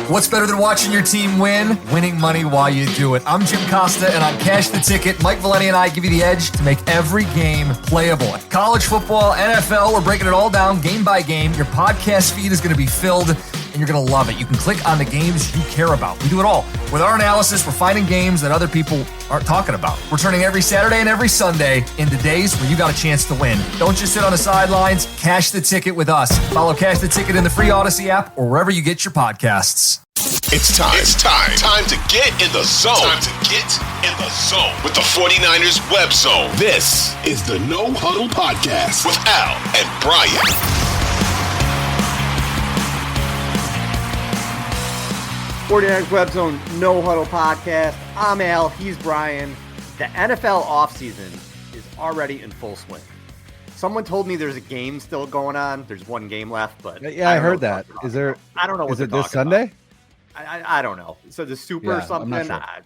What's better than watching your team win? Winning money while you do it. I'm Jim Costa, and on Cash the Ticket, Mike Valeni and I give you the edge to make every game playable. College football, NFL, we're breaking it all down game by game. Your podcast feed is going to be filled, and you're going to love it. You can click on the games you care about. We do it all. With our analysis, we're finding games that other people aren't talking about. We're turning every Saturday and every Sunday into days where you got a chance to win. Don't just sit on the sidelines. Cash the Ticket with us. Follow Cash the Ticket in the free Odyssey app or wherever you get your podcasts. It's time to get in the zone. Time to get in the zone with the 49ers web zone. This is the No Huddle Podcast with Al and Brian. '49ers Web Zone No Huddle Podcast. I'm Al. He's Brian. The NFL offseason is already in full swing. Someone told me there's a game still going on. There's one game left, but yeah, I heard that. Is there? I don't know. Is it this Sunday? I don't know. So the Super something. I'm not sure.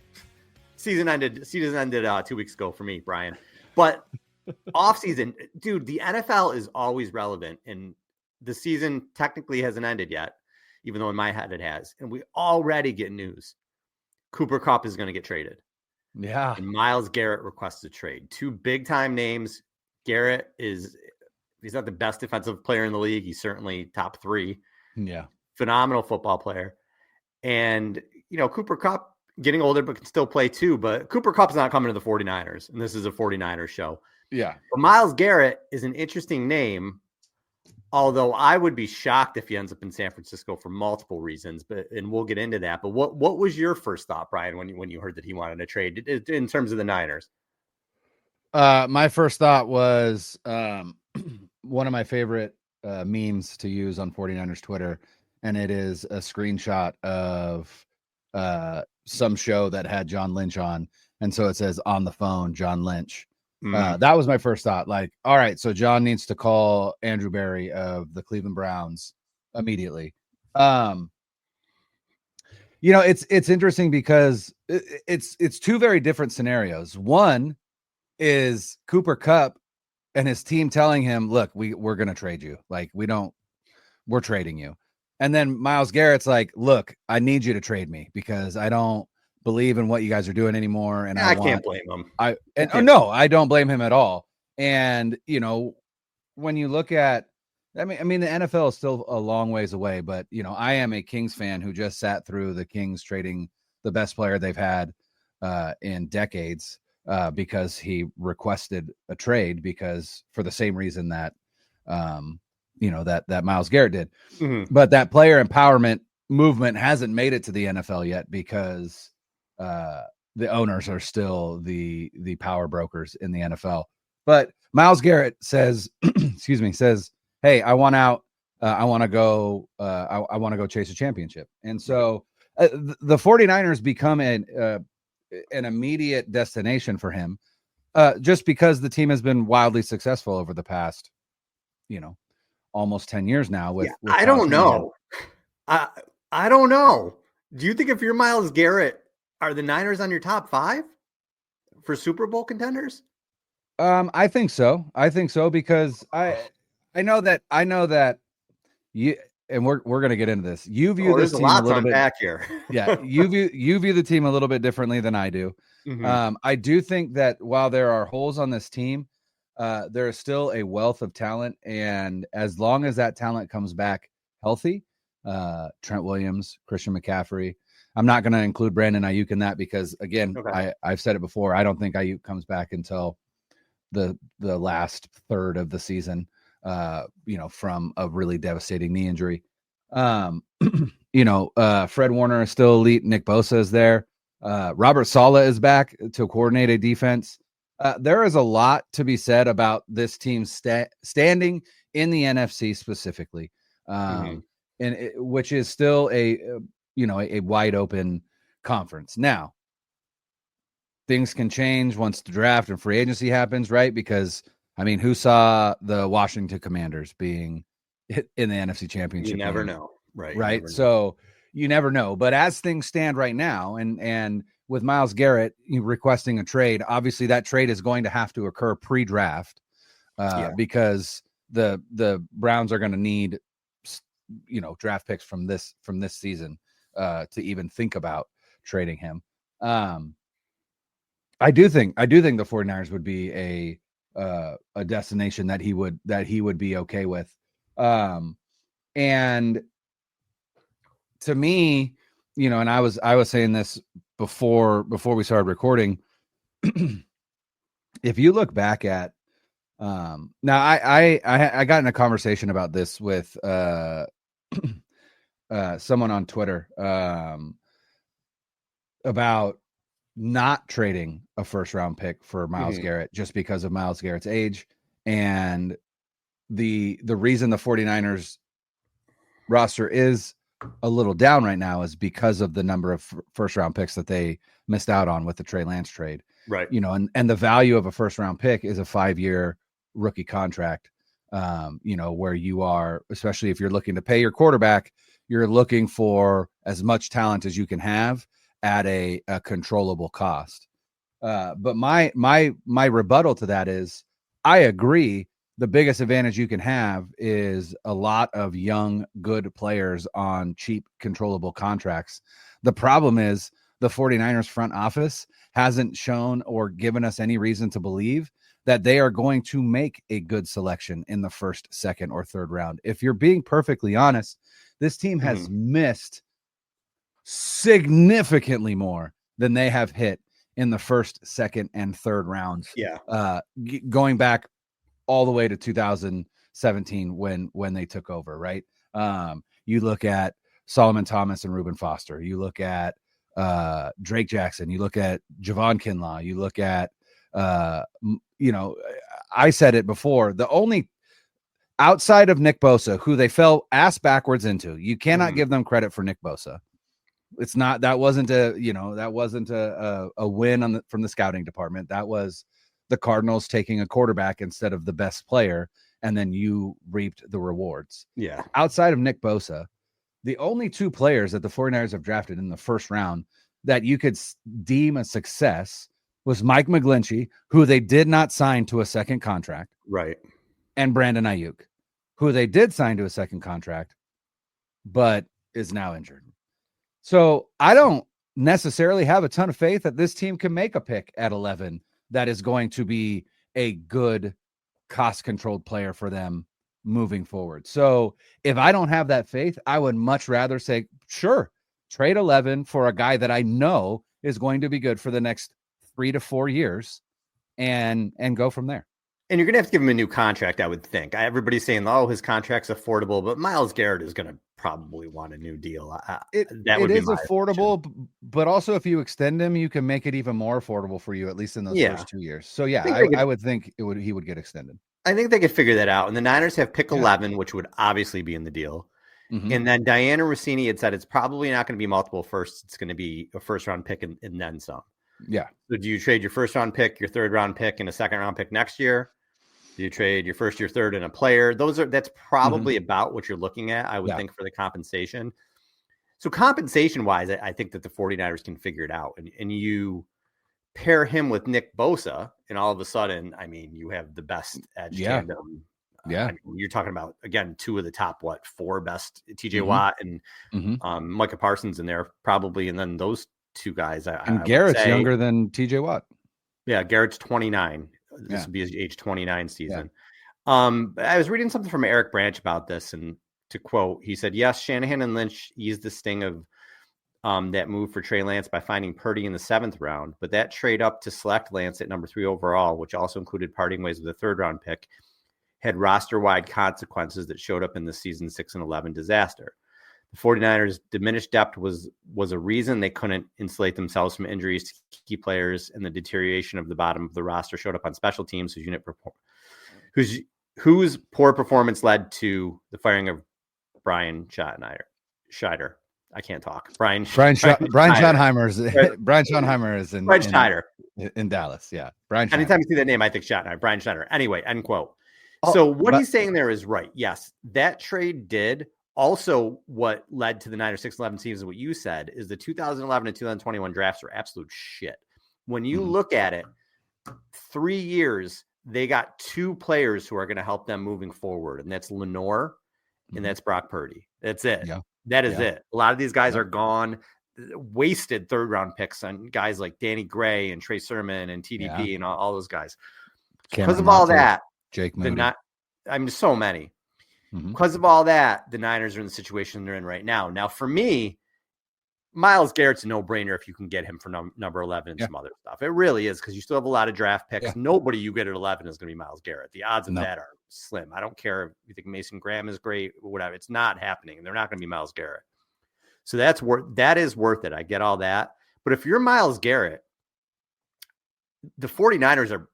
Season ended 2 weeks ago for me, Brian. But offseason, dude, the NFL is always relevant, and the season technically hasn't ended yet, even though in my head it has. And we already get news. Cooper Kupp is going to get traded. Yeah. And Myles Garrett requests a trade. Two big-time names. Garrett he's not the best defensive player in the league. He's certainly top 3. Yeah. Phenomenal Football player. And, Cooper Kupp getting older, but can still play too. But Cooper Kupp's not coming to the 49ers, and this is a 49ers show. Yeah. But Myles Garrett is an interesting name, although I would be shocked if he ends up in San Francisco for multiple reasons, and we'll get into that. But what was your first thought, Brian, when you heard that he wanted to trade in terms of the Niners? My first thought was one of my favorite memes to use on 49ers Twitter, and it is a screenshot of some show that had John Lynch on. And so it says on the phone, John Lynch. That was my first thought. Like, all right, so John needs to call Andrew Berry of the Cleveland Browns immediately. It's interesting because it's two very different scenarios. One is Cooper Kupp and his team telling him, look, we're going to trade you. Like, we're trading you. And then Myles Garrett's like, look, I need you to trade me because I don't believe in what you guys are doing anymore. And I can't blame him. I don't blame him at all. And, when you look at, I mean, the NFL is still a long ways away, but, I am a Kings fan who just sat through the Kings trading the best player they've had in decades because he requested a trade because for the same reason that, that Myles Garrett did. Mm-hmm. But that player empowerment movement hasn't made it to the NFL yet because the owners are still the power brokers in the NFL. But Myles Garrett says, hey, I want out. I want to go. I want to go chase a championship. And so the 49ers become an immediate destination for him just because the team has been wildly successful over the past, almost 10 years now. With I don't know. I don't know. Do you think if you're Myles Garrett, are the Niners on your top 5 for Super Bowl contenders? I think so. Because I know that you, and we're going to get into this. You view this team a little bit back here. Yeah. You view the team a little bit differently than I do. Mm-hmm. I do think that while there are holes on this team, there is still a wealth of talent. And as long as that talent comes back healthy, Trent Williams, Christian McCaffrey, I'm not going to include Brandon Ayuk in that because, again, I've said it before. I don't think Ayuk comes back until the last third of the season, from a really devastating knee injury. Fred Warner is still elite. Nick Bosa is there. Robert Saleh is back to coordinate a defense. There is a lot to be said about this team's standing in the NFC specifically, which is still a wide open conference. Now, things can change once the draft and free agency happens, right? Because, who saw the Washington Commanders being in the NFC Championship? You never know, right? So you never know. But as things stand right now, and with Myles Garrett requesting a trade, obviously that trade is going to have to occur pre-draft because the Browns are going to need draft picks from this season to even think about trading him. I do think the 49ers would be a destination that he would be okay with. And to me, and I was saying this before we started recording, if you look back at now, I got in a conversation about this with someone on Twitter about not trading a first round pick for Myles Garrett just because of Myles Garrett's age. And the reason the 49ers roster is a little down right now is because of the number of first round picks that they missed out on with the Trey Lance trade. Right. And the value of a first round pick is a 5-year rookie contract. Where you are, especially if you're looking to pay your quarterback, you're looking for as much talent as you can have at a controllable cost. But my rebuttal to that is, I agree. The biggest advantage you can have is a lot of young, good players on cheap, controllable contracts. The problem is the 49ers front office hasn't shown or given us any reason to believe that they are going to make a good selection in the first, second, or third round. If you're being perfectly honest, this team has missed significantly more than they have hit in the first, second, and third rounds. Yeah. Going back all the way to 2017 when they took over, right? You look at Solomon Thomas and Reuben Foster. You look at Drake Jackson. You look at Javon Kinlaw. You look at, I said it before, the only outside of Nick Bosa, who they fell ass backwards into, you cannot give them credit for Nick Bosa. That wasn't a win from the scouting department. That was the Cardinals taking a quarterback instead of the best player, and then you reaped the rewards. Yeah. Outside of Nick Bosa, the only 2 players that the 49ers have drafted in the first round that you could deem a success was Mike McGlinchey, who they did not sign to a second contract. Right. And Brandon Ayuk, who they did sign to a second contract, but is now injured. So I don't necessarily have a ton of faith that this team can make a pick at 11 that is going to be a good cost-controlled player for them moving forward. So if I don't have that faith, I would much rather say, sure, trade 11 for a guy that I know is going to be good for the next 3 to 4 years and go from there. And you're going to have to give him a new contract, I would think. Everybody's saying, his contract's affordable, but Myles Garrett is going to probably want a new deal. It is affordable, but also if you extend him, you can make it even more affordable for you, at least in those first 2 years. So yeah, I would think he would get extended. I think they could figure that out. And the Niners have pick 11, which would obviously be in the deal. And then Diana Rossini had said it's probably not going to be multiple firsts. It's going to be a first round pick and then some. Yeah. So do you trade your first round pick, your third round pick, and a second round pick next year? Do you trade your first, your third, and a player? That's probably about what you're looking at, I would think, for the compensation. So compensation wise, I think that the 49ers can figure it out. And you pair him with Nick Bosa, and all of a sudden, I mean, you have the best edge tandem. Yeah. You're talking about, again, 2 of the top, 4 best, TJ Watt and Micah Parsons in there, probably. And then those 2 guys. And Garrett's younger than TJ Watt. Yeah, Garrett's 29. This would be his age 29 season. I was reading something from Eric Branch about this, and to quote, he said, yes, Shanahan and Lynch eased the sting of that move for Trey Lance by finding Purdy in the 7th round, but that trade up to select Lance at number 3 overall, which also included parting ways with a 3rd round pick, had roster-wide consequences that showed up in the season 6-11 disaster. The 49ers' diminished depth was a reason they couldn't insulate themselves from injuries to key players, and the deterioration of the bottom of the roster showed up on special teams whose poor performance led to the firing of Brian Scheider. I can't talk. Brian Schottenheimer is in Dallas. Yeah. Brian Schottenheimer. Anytime you see that name, I think Schottenheimer. Brian Schottenheimer. Anyway, end quote. So what he's saying there is right. Yes, that trade did. Also, what led to the Niners 6-11 season, what you said, is the 2011 and 2021 drafts are absolute shit. When you look at it, 3 years, they got 2 players who are going to help them moving forward, and that's Lenore and that's Brock Purdy. That's it. Yeah. That is it. A lot of these guys are gone, wasted 3rd-round picks on guys like Danny Gray and Trey Sermon and TDP and all those guys. Because of all that, Jake Moody. So many. Because of all that, the Niners are in the situation they're in right now. Now, for me, Myles Garrett's a no-brainer if you can get him for number 11 and some other stuff. It really is, because you still have a lot of draft picks. Nobody you get at 11 is going to be Myles Garrett. The odds of that are slim. I don't care if you think Mason Graham is great or whatever. It's not happening. They're not going to be Myles Garrett. So that is worth it. I get all that. But if you're Myles Garrett, the 49ers are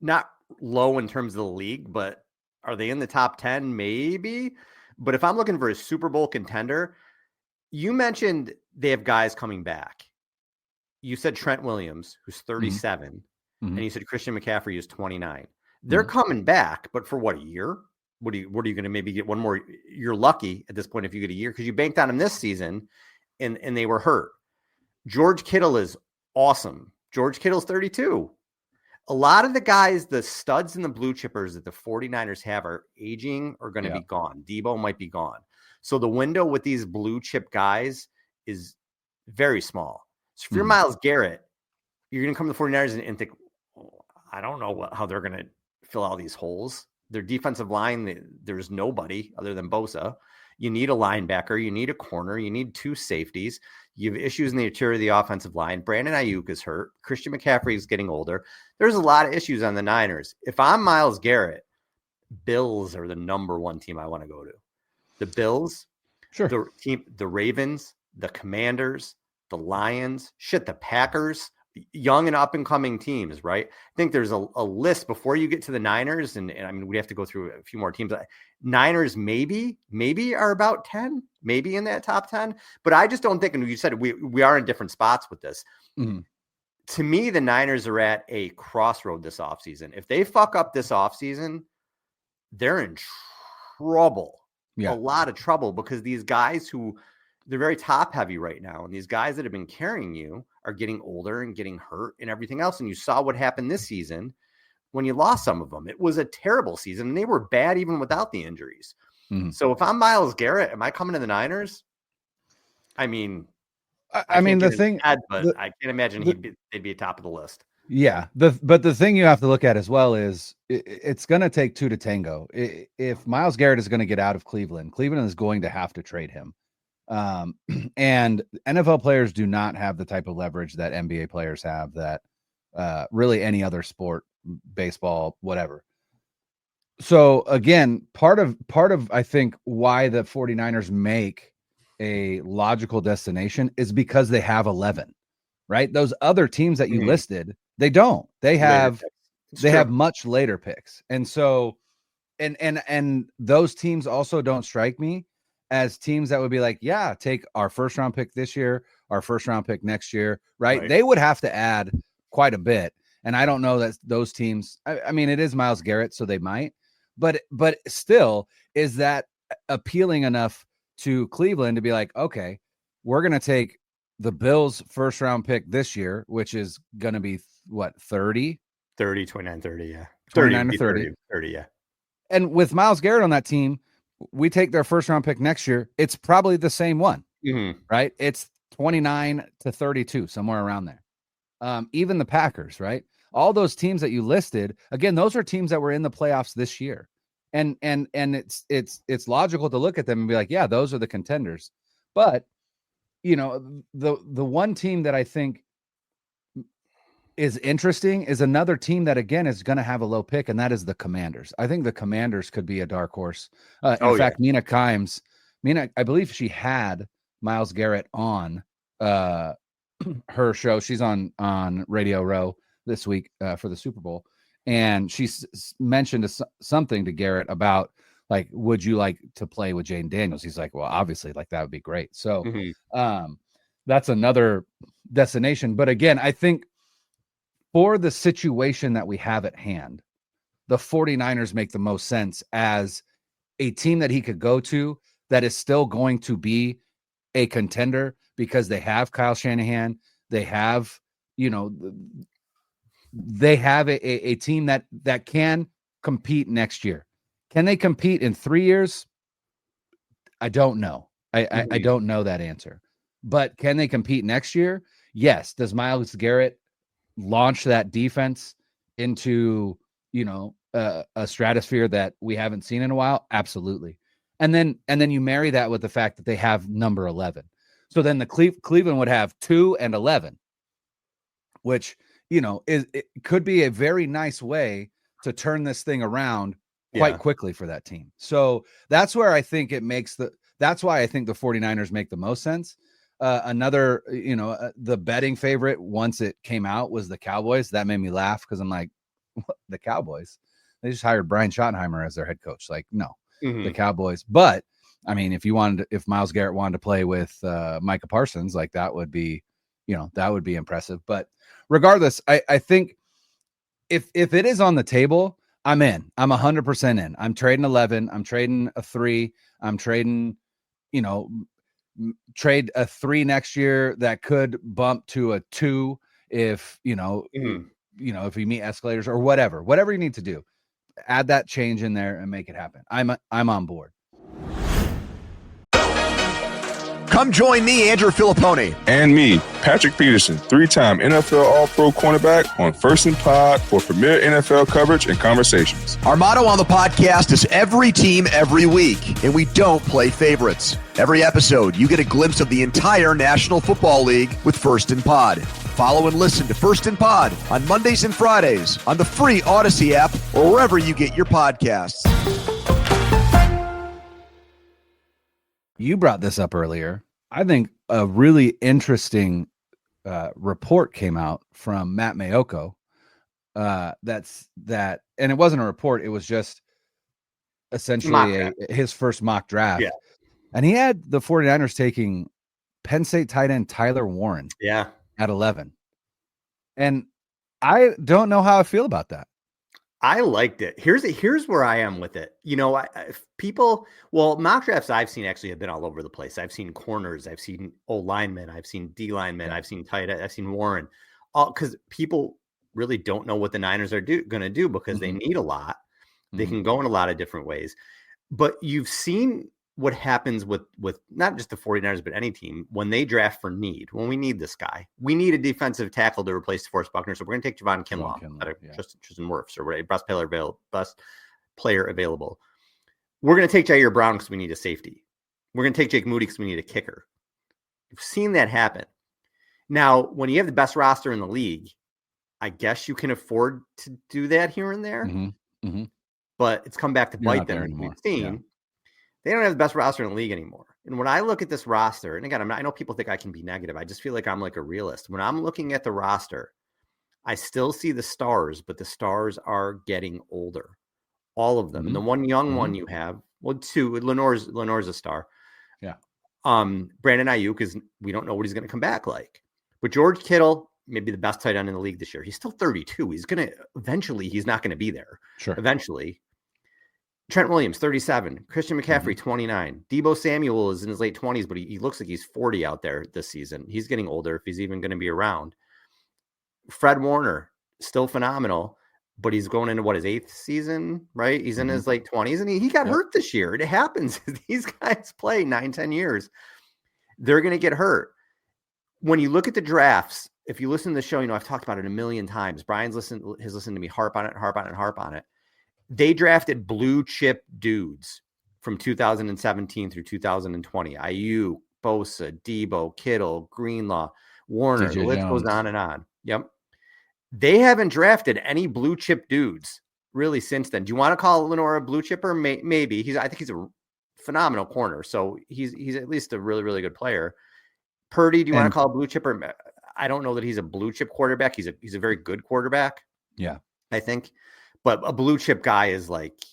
not low in terms of the league, but are they in the top 10? Maybe. But if I'm looking for a Super Bowl contender, you mentioned they have guys coming back. You said Trent Williams, who's 37, and you said Christian McCaffrey is 29. They're coming back, but for what, a year? What are you going to maybe get one more? You're lucky at this point if you get a year, because you banked on him this season and they were hurt. George Kittle is awesome. George Kittle's 32. A lot of the guys, the studs and the blue chippers that the 49ers have are aging or going to be gone. Debo might be gone. So the window with these blue chip guys is very small. So if you're Myles Garrett, you're going to come to the 49ers and think, I don't know how they're going to fill all these holes. Their defensive line, there's nobody other than Bosa. You need a linebacker. You need a corner. You need 2 safeties. You have issues in the interior of the offensive line. Brandon Ayuk is hurt. Christian McCaffrey is getting older. There's a lot of issues on the Niners. If I'm Myles Garrett, Bills are the number 1 team I want to go to. The Bills, the Ravens, the Commanders, the Lions, the Packers, young and up and coming teams, right? I think there's a list before you get to the Niners. And I mean, we have to go through a few more teams. Niners maybe are about 10, maybe in that top 10, but I just don't think, and you said we are in different spots with this. To me, the Niners are at a crossroad this offseason. If they fuck up this offseason, they're in trouble. A lot of trouble, because these guys they're very top heavy right now. And these guys that have been carrying you are getting older and getting hurt and everything else. And you saw what happened this season when you lost some of them. It was a terrible season, and they were bad even without the injuries. So if I'm Myles Garrett, am I coming to the Niners? I mean, I can't imagine they'd be top of the list. Yeah. But the thing you have to look at as well is it's going to take 2 to tango. If Myles Garrett is going to get out of Cleveland is going to have to trade him. And NFL players do not have the type of leverage that NBA players have, that really any other sport, baseball, whatever. So again, part of I think why the 49ers make a logical destination is because they have 11, right? Those other teams that you listed, they don't. They have much later picks. And so and those teams also don't strike me as teams that would be like, yeah, take our 1st round pick this year, our 1st round pick next year, right? They would have to add quite a bit. And I don't know that those teams, I mean, it is Myles Garrett, so they might, but still, is that appealing enough to Cleveland to be like, okay, we're going to take the Bills' 1st round pick this year, which is going to be what, 30, 29, 30. Yeah. 29 to 30. 30. Yeah. And with Myles Garrett on that team, we take their 1st round pick next year. It's probably the same one, right? It's 29 to 32, somewhere around there. Even the Packers, right? All those teams that you listed, again, those are teams that were in the playoffs this year. And it's logical to look at them and be like, yeah, those are the contenders. But, you know, the one team that I think is interesting is another team that, again, is going to have a low pick, and that is the Commanders. I think the Commanders could be a dark horse. In fact, Mina Kimes, I believe she had Myles Garrett on her show. She's on Radio Row this week for the Super Bowl. And she mentioned something to Garrett about, like, would you like to play with Jane Daniels? He's like, well, obviously, like, that would be great. So that's another destination. But again, I think for the situation that we have at hand, the 49ers make the most sense as a team that he could go to that is still going to be a contender, because they have Kyle Shanahan. They have, you know, they have a team that can compete next year. Can they compete in 3 years? I don't know. I don't know that answer. But can they compete next year? Yes. Does Myles Garrett launch that defense into, a stratosphere that we haven't seen in a while? Absolutely. And then you marry that with the fact that they have number 11. So then the Cleveland would have 2 and 11, which, it could be a very nice way to turn this thing around quite quickly for that team. So that's where I think that's why I think the 49ers make the most sense. Another, the betting favorite once it came out was the Cowboys. That made me laugh because I'm like, what? The Cowboys? They just hired Brian Schottenheimer as their head coach. Like, no, the Cowboys. But I mean, if Myles Garrett wanted to play with Micah Parsons, like that would be impressive. But regardless, I think if it is on the table, I'm in. I'm 100% in. I'm trading 11. I'm trading a 3. I'm trading, trade a 3 next year that could bump to a 2 if, if we meet escalators or whatever you need to do. Add that change in there and make it happen. I'm on board. Come join me, Andrew Filippone. And me, Patrick Peterson, 3-time NFL All-Pro cornerback on First and Pod for premier NFL coverage and conversations. Our motto on the podcast is every team, every week, and we don't play favorites. Every episode, you get a glimpse of the entire National Football League with First and Pod. Follow and listen to First and Pod on Mondays and Fridays on the free Odyssey app or wherever you get your podcasts. You brought this up earlier. I think a really interesting report came out from Matt Mayoko. And it wasn't a report. It was just essentially his first mock draft. Yeah. And he had the 49ers taking Penn State tight end Tyler Warren at 11. And I don't know how I feel about that. I liked it. Here's where I am with it. Mock drafts I've seen actually have been all over the place. I've seen corners, I've seen O linemen, I've seen D linemen, I've seen tight end, I've seen Warren. All because people really don't know what the Niners are going to do because they need a lot. They can go in a lot of different ways. But you've seen what happens with not just the 49ers, but any team when they draft for need. When we need this guy, we need a defensive tackle to replace DeForest Buckner. So we're going to take Javon Kinlaw, Tristan Wirfs, or whatever, best player available. We're going to take Jair Brown because we need a safety. We're going to take Jake Moody because we need a kicker. You've seen that happen. Now, when you have the best roster in the league, I guess you can afford to do that here and there. But it's come back to bite them. We've seen. They don't have the best roster in the league anymore. And when I look at this roster, and again, I know people think I can be negative. I just feel like I'm like a realist. When I'm looking at the roster, I still see the stars, but the stars are getting older. All of them. And the one young one you have, two, Lenore's a star. Yeah. Brandon Ayuk is, we don't know what he's going to come back like. But George Kittle, maybe the best tight end in the league this year. He's still 32. He's not going to be there. Sure. Eventually. Trent Williams, 37. Christian McCaffrey, 29. Deebo Samuel is in his late 20s, but he looks like he's 40 out there this season. He's getting older if he's even going to be around. Fred Warner, still phenomenal, but he's going into his 8th season, right? He's in his late 20s, and he got hurt this year. It happens. These guys play 9-10 years. They're going to get hurt. When you look at the drafts, if you listen to the show, I've talked about it a million times. Brian's has listened to me harp on it. They drafted blue chip dudes from 2017 through 2020. Ayuk, Bosa, Deebo, Kittle, Greenlaw, Warner. The list goes on and on. Yep. They haven't drafted any blue chip dudes really since then. Do you want to call Lenore a blue chipper? Maybe. I think he's a phenomenal corner. So he's at least a really, really good player. Purdy, do you want to call a blue chipper? I don't know that he's a blue chip quarterback. He's a very good quarterback. Yeah. I think. But a blue chip guy is like,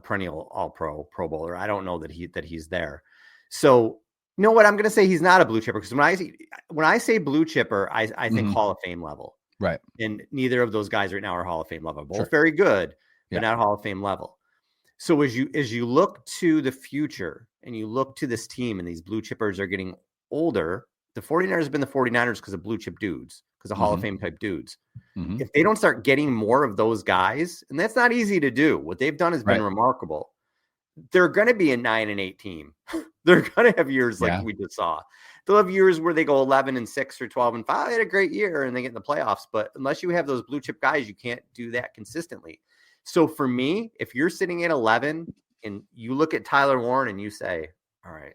perennial all-pro, Pro Bowler. I don't know that he's there. So, you know what? I'm going to say he's not a blue chipper because when I say blue chipper, I think Hall of Fame level. Right. And neither of those guys right now are Hall of Fame level. Both very good, but not Hall of Fame level. So as you look to the future and you look to this team and these blue chippers are getting older, the 49ers have been the 49ers because of blue chip dudes, because of Hall of Fame type dudes. If they don't start getting more of those guys, and that's not easy to do, what they've done has been remarkable. they're going to be a 9-8 team. They're going to have years like we just saw. They'll have years where they go 11-6 or 12-5. They had a great year and they get in the playoffs. But unless you have those blue chip guys, you can't do that consistently. So for me, if you're sitting at 11 and you look at Tyler Warren and you say, all right,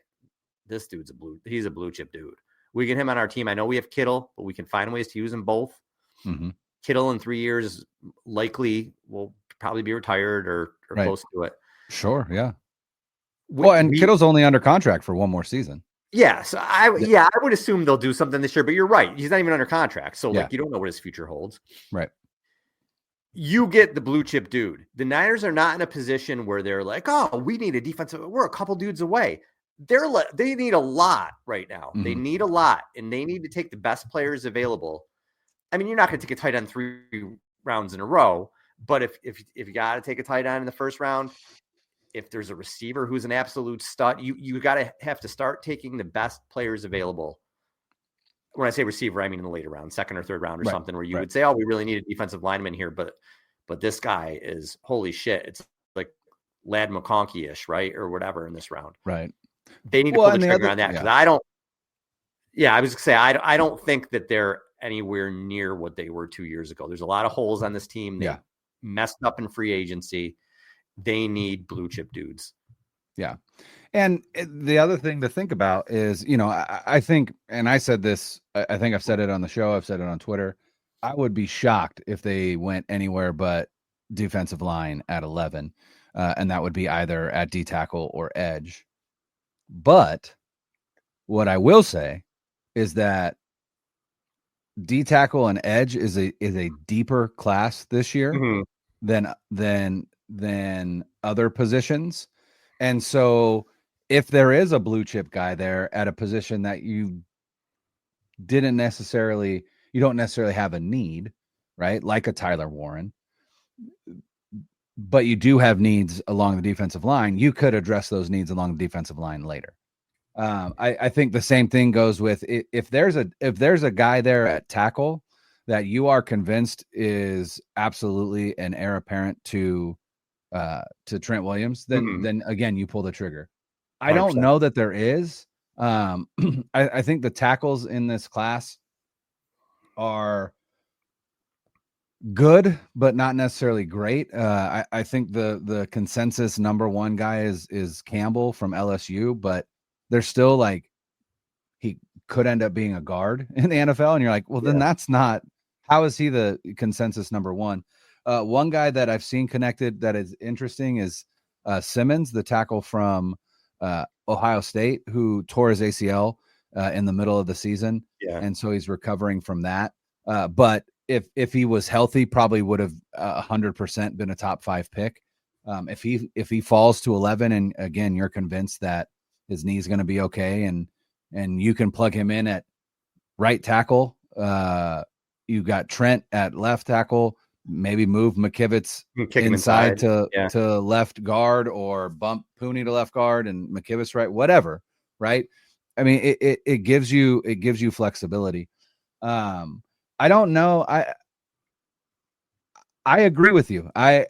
this dude's he's a blue chip dude. We get him on our team. I know we have Kittle, but we can find ways to use them both. Mm-hmm. Kittle in 3 years likely will probably be retired or close to it. Sure, yeah. Kittle's only under contract for one more season. Yeah, so I would assume they'll do something this year, but you're right. He's not even under contract. So you don't know what his future holds. Right. You get the blue chip dude. The Niners are not in a position where they're like, oh, we need a defensive. We're a couple dudes away. They need a lot right now. Mm-hmm. They need a lot, and they need to take the best players available. I mean, you're not going to take a tight end 3 rounds in a row, but if you got to take a tight end in the first round, if there's a receiver who's an absolute stud, you got to have to start taking the best players available. When I say receiver, I mean in the later round, second or third round or something where you would say, oh, we really need a defensive lineman here. But this guy is holy shit. It's like Lad McConkey-ish, right? Or whatever in this round. Right. They need to pull the trigger on that. Because I was going to say, I don't think that they're anywhere near what they were 2 years ago. There's a lot of holes on this team. They messed up in free agency. They need blue chip dudes. Yeah. And the other thing to think about is, I think, and I said this, I think I've said it on the show, I've said it on Twitter. I would be shocked if they went anywhere but defensive line at 11. And that would be either at D tackle or edge. But what I will say is that D tackle and edge is a deeper class this year than other positions. And so if there is a blue chip guy there at a position that you don't necessarily have a need, right? Like a Tyler Warren, but you do have needs along the defensive line, you could address those needs along the defensive line later. I think the same thing goes with if there's a guy there at tackle that you are convinced is absolutely an heir apparent to Trent Williams, then again, you pull the trigger. 100%. I don't know that there is. I think the tackles in this class are good, but not necessarily great. I think the consensus number one guy is Campbell from LSU, but they're still like, he could end up being a guard in the NFL. And you're like, well, then that's not, how is he the consensus number one? One guy that I've seen connected that is interesting is Simmons, the tackle from Ohio State, who tore his ACL in the middle of the season. Yeah. And so he's recovering from that. But if he was healthy, probably would have 100% been a top 5 pick. If he falls to 11, and again, you're convinced that his knee is going to be okay, and you can plug him in at right tackle. You got Trent at left tackle. Maybe move McKivitz inside to left guard, or bump Pooney to left guard and McKivitz right, whatever. Right. I mean, it gives you flexibility. I don't know. I agree with you. I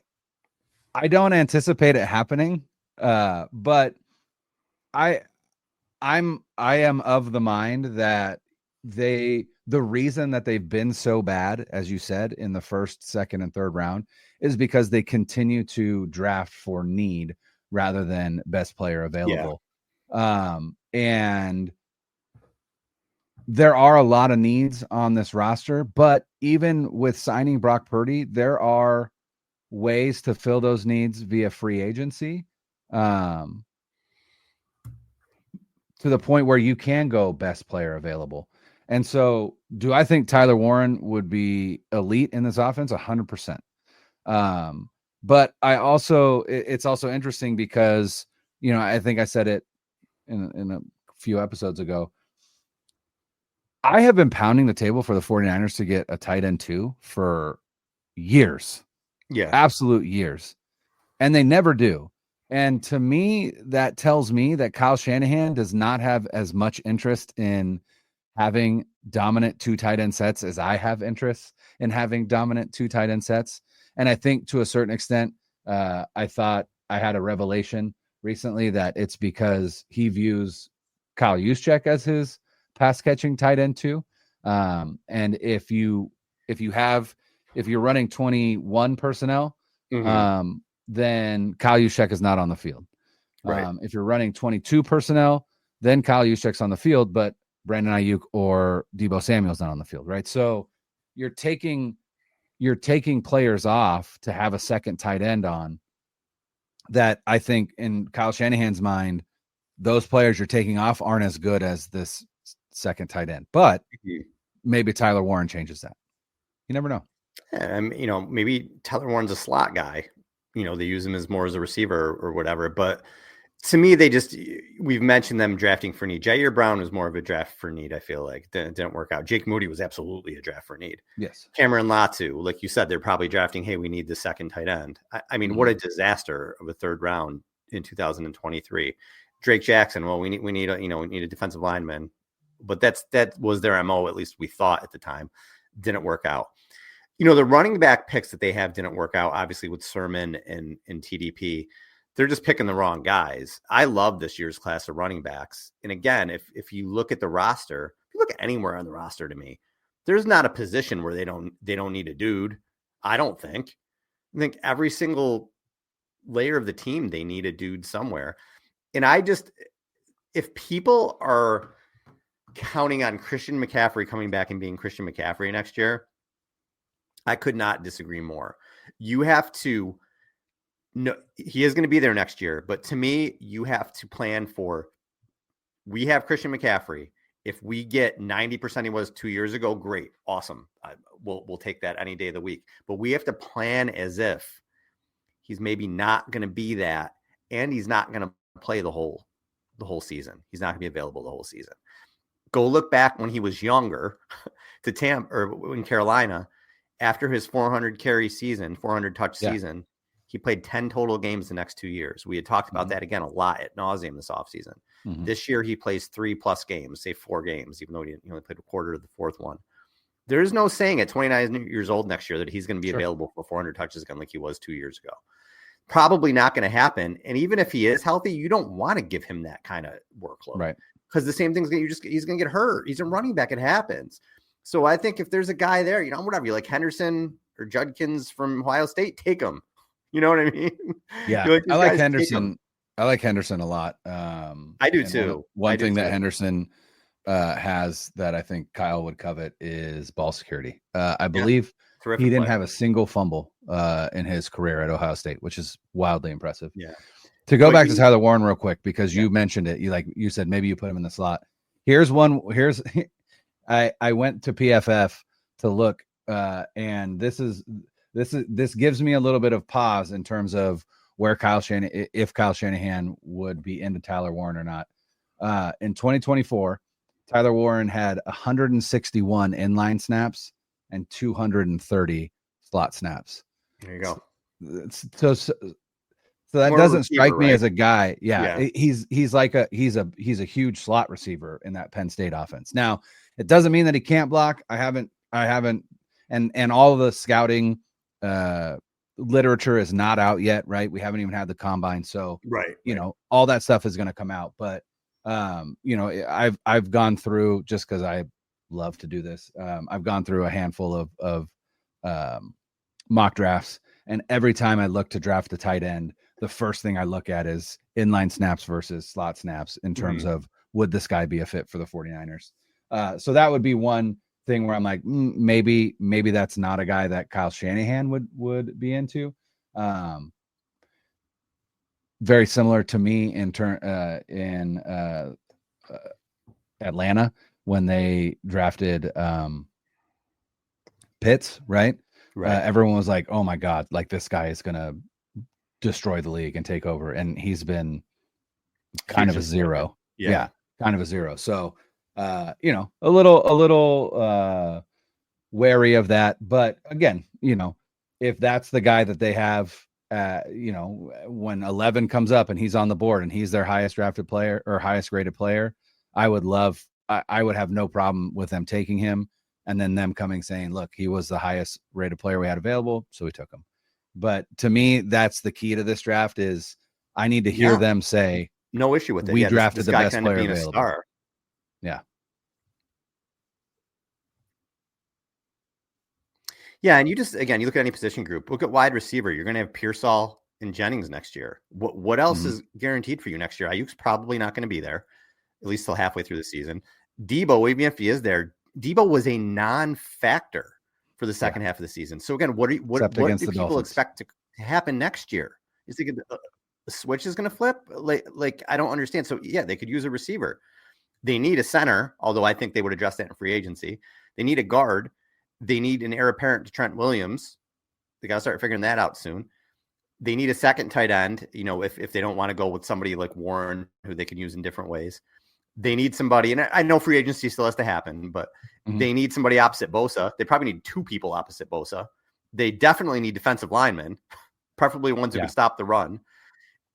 don't anticipate it happening. But I am of the mind that the reason that they've been so bad, as you said, in the first, second, and third round is because they continue to draft for need rather than best player available. Yeah. And there are a lot of needs on this roster, but even with signing Brock Purdy, there are ways to fill those needs via free agency. To the point where you can go best player available. And so do I think Tyler Warren would be elite in this offense? 100%. But it's also interesting because, I think I said it in a few episodes ago. I have been pounding the table for the 49ers to get a tight end 2 for years. Yeah. Absolute years. And they never do. And to me, that tells me that Kyle Shanahan does not have as much interest in having dominant 2 tight end sets as I have interest in having dominant 2 tight end sets. And I think to a certain extent, I thought I had a revelation recently that it's because he views Kyle Juszczyk as his pass catching tight end too. And if you're running 21 personnel, then Kyle Juszczyk is not on the field. Right. If you're running 22 personnel, then Kyle Juszczyk's on the field, but Brandon Ayuk or Deebo Samuel's not on the field, right? So you're taking players off to have a second tight end on that. I think in Kyle Shanahan's mind, those players you're taking off aren't as good as this second tight end, but maybe Tyler Warren changes that. You never know. Maybe Tyler Warren's a slot guy. They use him more as a receiver or whatever. But to me, we've mentioned them drafting for need. Jair Brown was more of a draft for need, I feel like. Didn't work out. Jake Moody was absolutely a draft for need. Yes. Cameron Latu, like you said, they're probably drafting, hey, we need the second tight end. I mean, what a disaster of a third round in 2023. Drake Jackson, well, we need a defensive lineman. But that was their MO, at least we thought at the time. Didn't work out. The running back picks that they have didn't work out, obviously, with Sermon and TDP. They're just picking the wrong guys. I love this year's class of running backs. And again, if you look at the roster, if you look at anywhere on the roster to me, there's not a position where they don't need a dude. I don't think. I think every single layer of the team, they need a dude somewhere. And if people are counting on Christian McCaffrey coming back and being Christian McCaffrey next year, I could not disagree more. You have to know he is going to be there next year, but to me, you have to plan for, we have Christian McCaffrey. If we get 90% he was 2 years ago, great, awesome. We'll take that any day of the week. But we have to plan as if he's maybe not going to be that, and he's not going to play the whole season. He's not going to be available the whole season. Go look back when he was younger to Tampa or in Carolina. After his 400 carry season, 400 touch season, he played 10 total games the next 2 years. We had talked about that again a lot at nauseum this offseason. This year he plays 3+ games, say 4 games, even though he only played a quarter of the fourth one. There's no saying at 29 years old next year that he's going to be available for 400 touches again like he was 2 years ago. Probably not going to happen. And even if he is healthy, you don't want to give him that kind of workload. Right. Because the same thing's he's going to get hurt. He's a running back. It happens. So I think if there's a guy there, whatever, you like Henderson or Judkins from Ohio State, take him. You know what I mean? Yeah. I like Henderson. I like Henderson a lot. I do too. One thing that Henderson has that I think Kyle would covet is ball security. I believe he didn't have a single fumble in his career at Ohio State, which is wildly impressive. Yeah. To go back to Tyler Warren real quick, because you mentioned it, you said maybe you put him in the slot. Here's I went to PFF to look, and this gives me a little bit of pause in terms of where if Kyle Shanahan would be into Tyler Warren or not. In 2024, Tyler Warren had 161 inline snaps and 230 slot snaps. There you go. So that doesn't strike me as a guy. Yeah. He's a huge slot receiver in that Penn State offense. Now, it doesn't mean that he can't block. I haven't, and all of the scouting literature is not out yet, right? We haven't even had the combine. So, all that stuff is going to come out. But, I've gone through, just because I love to do this. I've gone through a handful of mock drafts, and every time I look to draft a tight end, the first thing I look at is inline snaps versus slot snaps in terms of, would this guy be a fit for the 49ers? So that would be one thing where I'm like, maybe that's not a guy that Kyle Shanahan would be into. Very similar to me in Atlanta when they drafted Pitts, right? Everyone was like, oh my God, like this guy is going to destroy the league and take over. And he's been kind of a zero. Yeah, kind of a zero. So, a little wary of that. But again, if that's the guy that they have, when 11 comes up and he's on the board and he's their highest drafted player or highest graded player, I would have no problem with them taking him. And then them coming saying, look, he was the highest rated player we had available, so we took him. But to me, that's the key to this draft is I need to hear them say, no issue with it. We drafted this the guy best can end up player being available. a star. Yeah. Yeah, and you look at any position group. Look at wide receiver. You're going to have Pearsall and Jennings next year. What else is guaranteed for you next year? Ayuk's probably not going to be there, at least till halfway through the season. Debo, even if he is there, Debo was a non-factor for the second half of the season. So again, what do people expect to happen next year? Is the switch is going to flip? Like I don't understand. So yeah, they could use a receiver. They need a center, although I think they would address that in free agency. They need a guard. They need an heir apparent to Trent Williams. They got to start figuring that out soon. They need a second tight end, if they don't want to go with somebody like Warren, who they can use in different ways. They need somebody, and I know free agency still has to happen, but they need somebody opposite Bosa. They probably need two people opposite Bosa. They definitely need defensive linemen, preferably ones who can stop the run.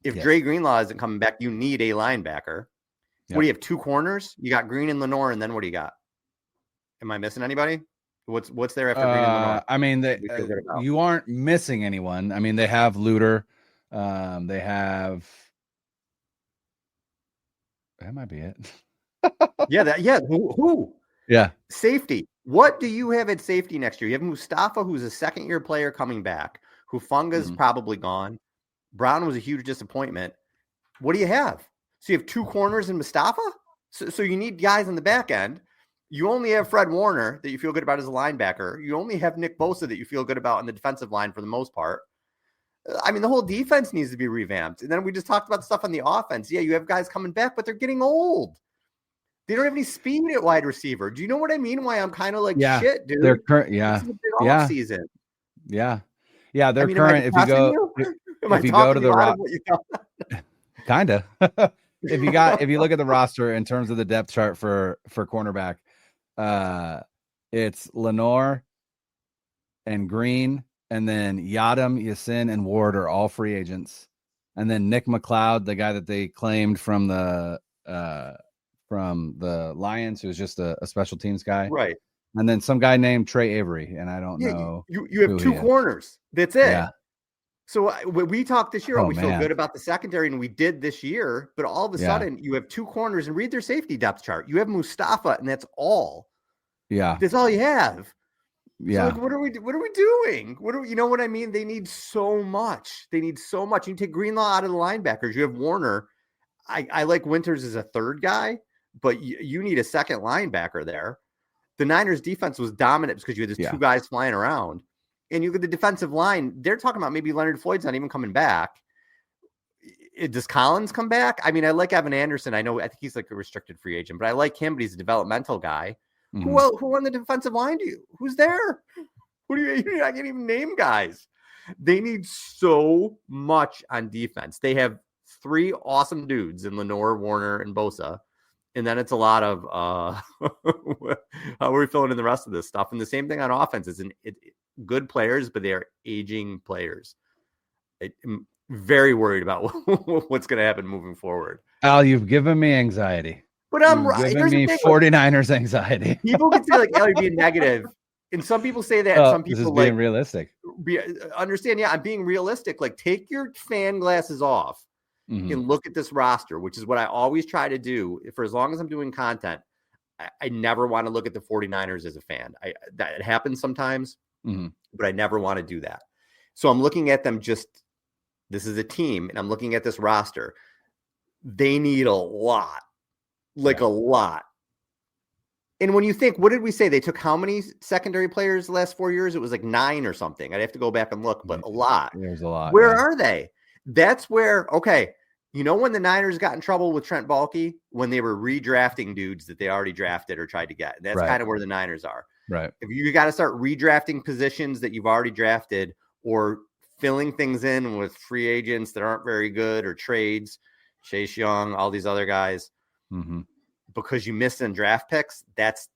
If Dre Greenlaw isn't coming back, you need a linebacker. What do you have, two corners? You got Green and Lenore, and then what do you got? Am I missing anybody? What's there after Green and Lenore? I mean, you aren't missing anyone. I mean, they have Luter. They have. That might be it. Who? Yeah. Safety. What do you have at safety next year? You have Mustafa, who's a second-year player coming back. Hufunga's probably gone. Brown was a huge disappointment. What do you have? So you have two corners in Mustafa? So you need guys on the back end. You only have Fred Warner that you feel good about as a linebacker. You only have Nick Bosa that you feel good about on the defensive line for the most part. I mean, the whole defense needs to be revamped. And then we just talked about stuff on the offense. Yeah, you have guys coming back, but they're getting old. They don't have any speed at wide receiver. Do you know what I mean? Why I'm kind of like, shit, dude. They're current. Yeah. This is a big off season. Yeah. Yeah. They're current. If you go to the kind of, if you look at the roster in terms of the depth chart for cornerback, it's Lenore and Green, and then Yadam, Yasin, and Ward are all free agents. And then Nick McLeod, the guy that they claimed from the Lions, who was just a special teams guy. Right. And then some guy named Trey Avery, and I don't know. You have two corners. That's it. Yeah. So we talked this year, we feel good about the secondary, and we did this year, but all of a sudden you have two corners, and read their safety depth chart. You have Mustafa, and that's all. Yeah. That's all you have. Yeah. So like, what are we doing? You know what I mean? They need so much. You can take Greenlaw out of the linebackers. You have Warner. I like Winters as a third guy, but you need a second linebacker there. The Niners defense was dominant because you had these two guys flying around. And you look at the defensive line, they're talking about maybe Leonard Floyd's not even coming back. Does Collins come back? I mean, I like Evan Anderson. I think he's like a restricted free agent, but I like him, but he's a developmental guy. Who on the defensive line do you? Who's there? I can't even name guys. They need so much on defense. They have three awesome dudes in Lenore, Warner, and Bosa. And then it's a lot of how are we filling in the rest of this stuff? And the same thing on offense. It's good players, but they are aging players. I'm very worried about what's going to happen moving forward. Al, you've given me anxiety. But I'm right. Giving me 49ers anxiety. People can say like, Al, you're being negative. And some people say that. And some people this is being realistic. Understand. Yeah, I'm being realistic. Like, take your fan glasses off and look at this roster, which is what I always try to do. For as long as I'm doing content, I never want to look at the 49ers as a fan. That happens sometimes, but I never want to do that. So I'm looking at them this is a team, and I'm looking at this roster. They need a lot, a lot. And when you think, what did we say? They took how many secondary players the last 4 years? It was like 9 or something. I'd have to go back and look, but a lot. There's a lot. Where are they? That's where, when the Niners got in trouble with Trent Baalke? When they were redrafting dudes that they already drafted or tried to get. That's kind of where the Niners are. Right. If you got to start redrafting positions that you've already drafted or filling things in with free agents that aren't very good or trades, Chase Young, all these other guys, because you missed in draft picks, that's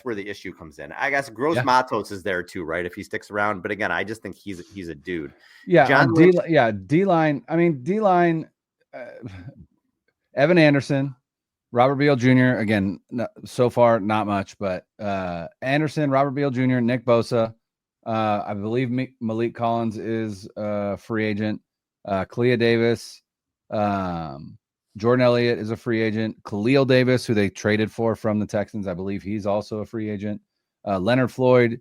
where the issue comes in. I guess Gross Matos is there too, right? If he sticks around, but again, I just think he's a dude. Yeah, D-line. I mean, D-line. Evan Anderson, Robert Beal Jr. Again, so far not much, but Anderson, Robert Beal Jr., Nick Bosa. I believe Malik Collins is a free agent. Clea Davis, Jordan Elliott is a free agent. Khalil Davis, who they traded for from the Texans, I believe he's also a free agent. Leonard Floyd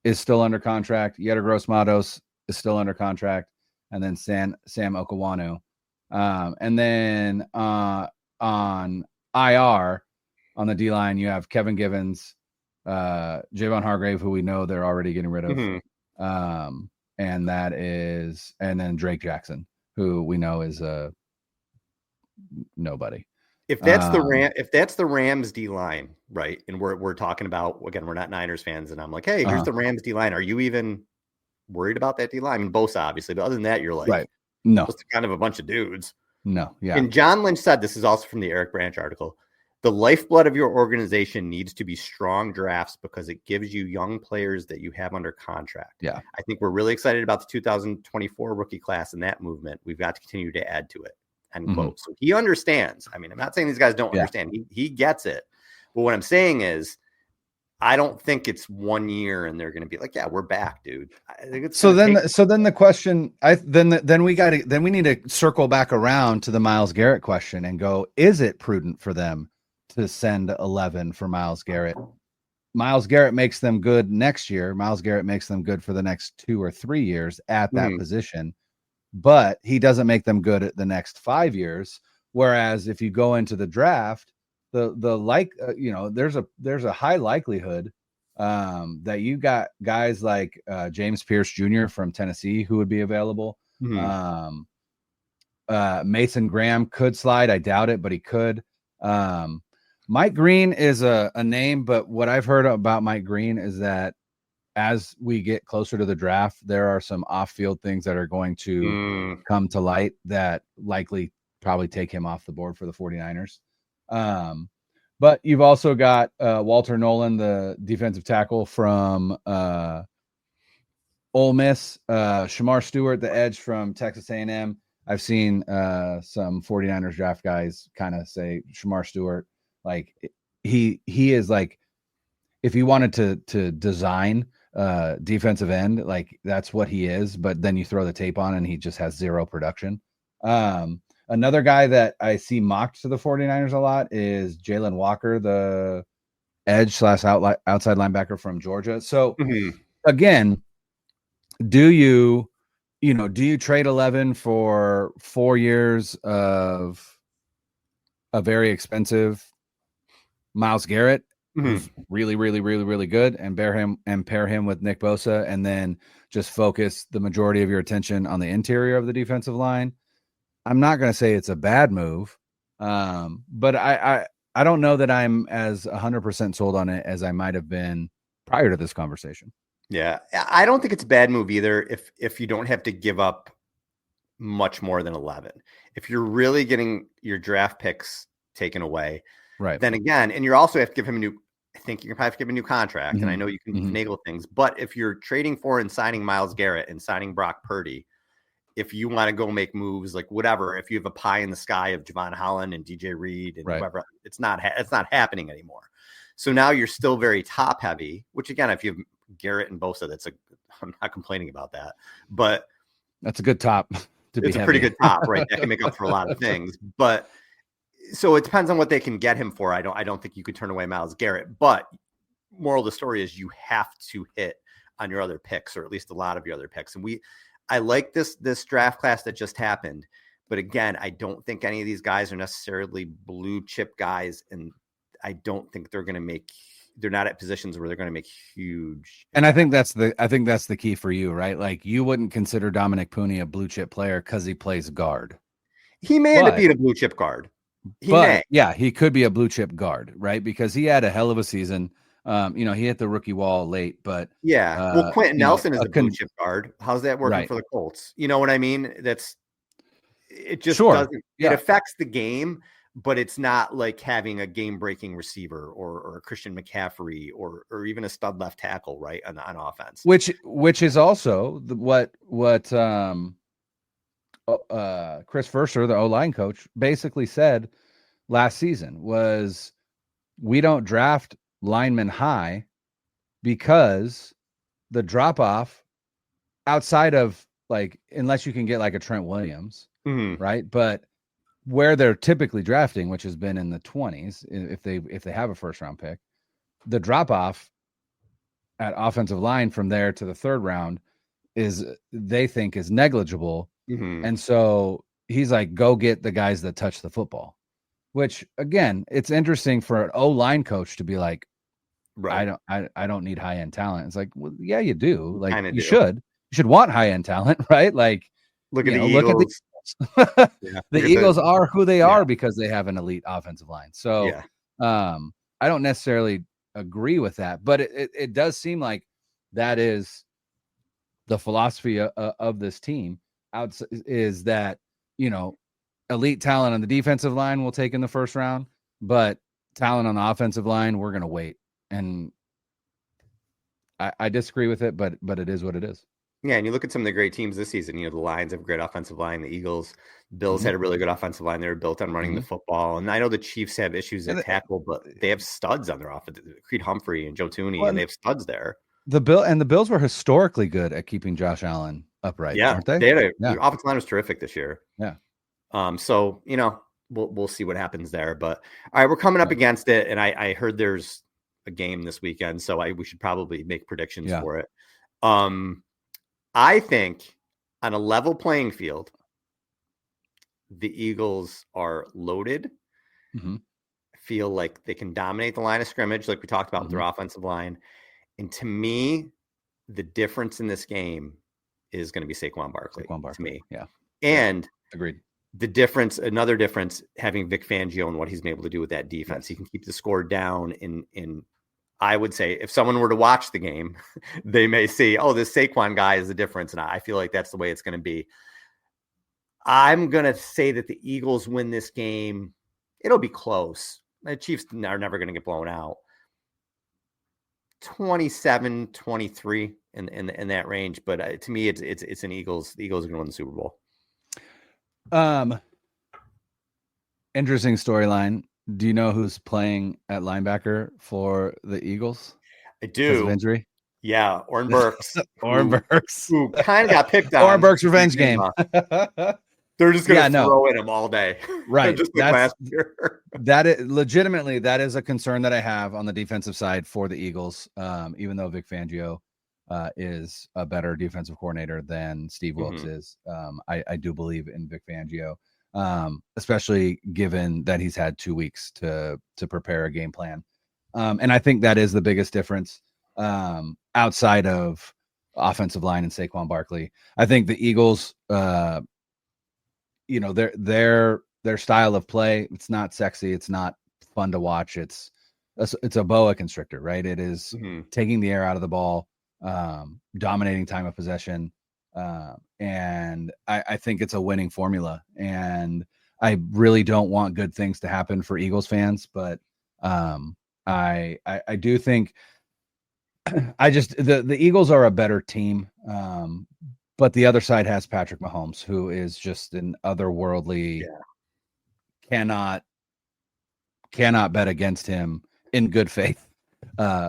is still under contract. Yetur Gross-Matos is still under contract. And then Sam Okawanu. And then on IR, on the D-line, you have Kevin Givens, Javon Hargrave, who we know they're already getting rid of. And then Drake Jackson, who we know is nobody. If that's the Rams D line, right? And we're talking about, again, we're not Niners fans, and I'm like, hey, here's the Rams D line. Are you even worried about that D line? I mean, Bosa, obviously, but other than that, you're like, right? No, just kind of a bunch of dudes. No, yeah. And John Lynch said, this is also from the Eric Branch article, the lifeblood of your organization needs to be strong drafts because it gives you young players that you have under contract. Yeah. I think we're really excited about the 2024 rookie class and that movement. We've got to continue to add to it. End quote. So he understands. I mean, I'm not saying these guys don't understand. He gets it. But what I'm saying is, I don't think it's 1 year and they're going to be like, yeah, we're back, dude. I think it's so then the question, then we need to circle back around to the Myles Garrett question and go, is it prudent for them to send 11 for Myles Garrett? Myles Garrett makes them good next year. Myles Garrett makes them good for the next 2 or 3 years at that position, but he doesn't make them good at the next 5 years. Whereas if you go into the draft, there's a high likelihood that you got guys like James Pierce Jr. from Tennessee who would be available. Mason Graham could slide. I doubt it, but he could. Mike Green is a name, but what I've heard about Mike Green is that as we get closer to the draft, there are some off-field things that are going to come to light that likely probably take him off the board for the 49ers. But you've also got Walter Nolan, the defensive tackle from Ole Miss, Shamar Stewart, the edge from Texas A&M. I've seen some 49ers draft guys kind of say Shamar Stewart, like he is like, if you wanted to design defensive end, like that's what he is. But then you throw the tape on and he just has zero production. Another guy that I see mocked to the 49ers a lot is Jalen Walker, the edge / outside linebacker from Georgia. So again, do you trade 11 for 4 years of a very expensive Myles Garrett, who's really, really, really, really good, and pair him with Nick Bosa, and then just focus the majority of your attention on the interior of the defensive line? I'm not going to say it's a bad move, but I don't know that I'm as 100% sold on it as I might have been prior to this conversation. Yeah, I don't think it's a bad move either if you don't have to give up much more than 11. If you're really getting your draft picks taken away, right? Then again, and you also have to give him I think you can probably have to give him a new contract, and I know you can finagle things, but if you're trading for and signing Myles Garrett and signing Brock Purdy, if you want to go make moves like whatever, if you have a pie in the sky of Javon Holland and DJ Reed and whoever, it's not happening anymore. So now you're still very top heavy, which again, if you have Garrett and Bosa, I'm not complaining about that, but that's a good top. It's a pretty good top, right? That can make up for a lot of things, but so it depends on what they can get him for. I don't think you could turn away Myles Garrett, but moral of the story is you have to hit on your other picks, or at least a lot of your other picks. And I like this draft class that just happened, but again, I don't think any of these guys are necessarily blue chip guys, and I don't think they're not at positions where they're going to make huge. And I think that's the key for you, right? Like you wouldn't consider Dominic Pooney a blue chip player because he plays guard. He may end up being a blue chip guard. Yeah, he could be a blue chip guard, right? Because he had a hell of a season. He hit the rookie wall late, but Quentin Nelson is a blue chip guard. How's that working for the Colts? You know what I mean? It just doesn't. Yeah. It affects the game, but it's not like having a game-breaking receiver or a Christian McCaffrey or even a stud left tackle, right, on offense. Which is also what Chris Verser, the O-line coach, basically said last season was, we don't draft linemen high because the drop-off outside of like unless you can get like a Trent Williams, Mm-hmm. right? But where they're typically drafting, which has been in the 20s, if they have a first round pick, the drop off at offensive line from there to the third round they think is negligible. Mm-hmm. And so he's like, go get the guys that touch the football, which again, it's interesting for an O-line coach to be like, Right. I don't need high end talent. It's like, well, yeah, you do. Like you do. should want high end talent, right? Like look at the Eagles. The Eagles are who they are because they have an elite offensive line. So I don't necessarily agree with that, but it does seem like that is the philosophy of this team is that, elite talent on the defensive line we'll take in the first round, but talent on the offensive line, we're going to wait. And I disagree with it, but it is what it is. Yeah, and you look at some of the great teams this season. The Lions have a great offensive line. The Eagles, Bills had a really good offensive line. They were built on running the football. And I know the Chiefs have issues at tackle, but they have studs on their offense. Creed Humphrey and Joe Thuney, and they have studs there. The Bills were historically good at keeping Josh Allen upright, aren't they? The offensive line was terrific this year. Yeah. So, we'll see what happens there. But all right, we're coming up against it. And I heard there's a game this weekend, so we should probably make predictions for it. I think on a level playing field, the Eagles are loaded, feel like they can dominate the line of scrimmage, like we talked about with their offensive line. And to me, the difference in this game is going to be Saquon Barkley. To me. Yeah. And agreed. Another difference, having Vic Fangio and what he's been able to do with that defense. He can keep the score down in I would say if someone were to watch the game, they may see, this Saquon guy is the difference. And I feel like that's the way it's going to be. I'm going to say that the Eagles win this game. It'll be close. The Chiefs are never going to get blown out. 27-23 in that range. But to me, it's an Eagles. The Eagles are going to win the Super Bowl. Interesting storyline. Do you know who's playing at linebacker for the Eagles? I do. Because of injury? Yeah, Oren Burks. Who kind of got picked on. Oren Burks' revenge game. They're just going to throw at him all day. Right. Just like last year. That is a concern that I have on the defensive side for the Eagles, even though Vic Fangio is a better defensive coordinator than Steve Wilkes is. I do believe in Vic Fangio. Especially given that he's had 2 weeks to prepare a game plan. And I think that is the biggest difference outside of offensive line and Saquon Barkley. I think the Eagles, their style of play, it's not sexy. It's not fun to watch. It's a boa constrictor, right? It is taking the air out of the ball, dominating time of possession. And I think it's a winning formula, and I really don't want good things to happen for Eagles fans, but I do think the Eagles are a better team. But the other side has Patrick Mahomes, who is just an otherworldly, cannot bet against him in good faith,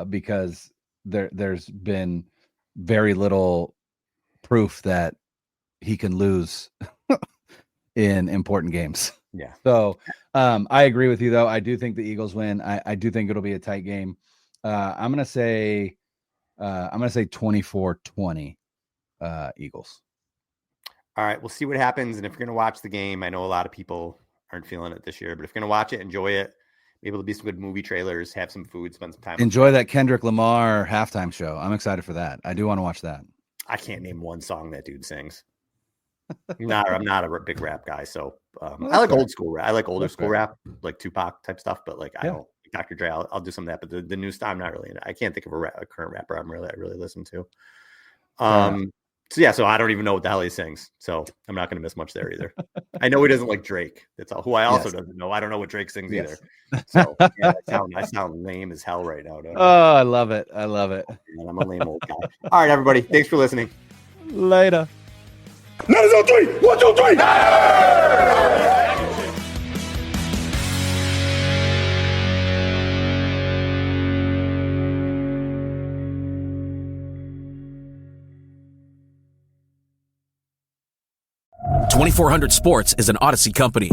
because there's been very little proof that he can lose in important games. Yeah. So I agree with you, though. I do think the Eagles win. I do think it'll be a tight game. I'm gonna say 24-20 Eagles. All right, we'll see what happens. And if you're gonna watch the game, I know a lot of people aren't feeling it this year, but if you're gonna watch it, enjoy it. Maybe there'll be some good movie trailers, have some food, spend some time. Enjoy that Kendrick Lamar halftime show. I'm excited for that. I do want to watch that. I can't name one song that dude sings. I'm not a big rap guy, so I like old school rap. I like older school rap, like Tupac type stuff. But like I don't Dr. Dre. I'll do some of that. But the new stuff, I'm not really. I can't think of a current rapper I really listen to. So I don't even know what the hell he sings. So I'm not going to miss much there either. I know he doesn't like Drake. That's all. Who I also doesn't know. I don't know what Drake sings either. So I sound lame as hell right now. I love it. I'm a lame old guy. All right, everybody. Thanks for listening. Later. 9 3. 1, 2, 3. 2400 Sports is an Odyssey company.